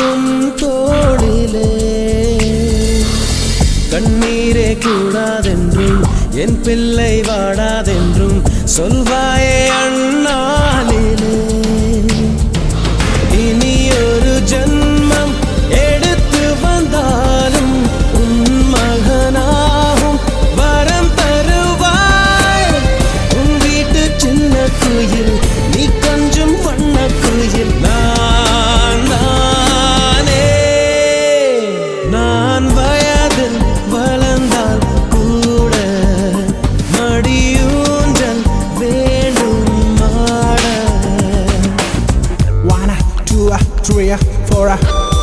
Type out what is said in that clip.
உன் தோளிலே கண்ணீரே கூடாதென்றும் என் பிள்ளை வாடாதென்றும் சொல்வாயே அண்ணாளிலே இனி ஒரு ஜன்மம் எடுத்து வந்தாலும் உன் மகனாகும் வரம் தருவாய் உன் வீட்டு சின்ன குயில் நீ கொஞ்சம் வண்ண குயில் நான் வயதில் வளர்ந்தால் கூட மடியூஞ்சல் வேண்டும் மாட 1 2 3 4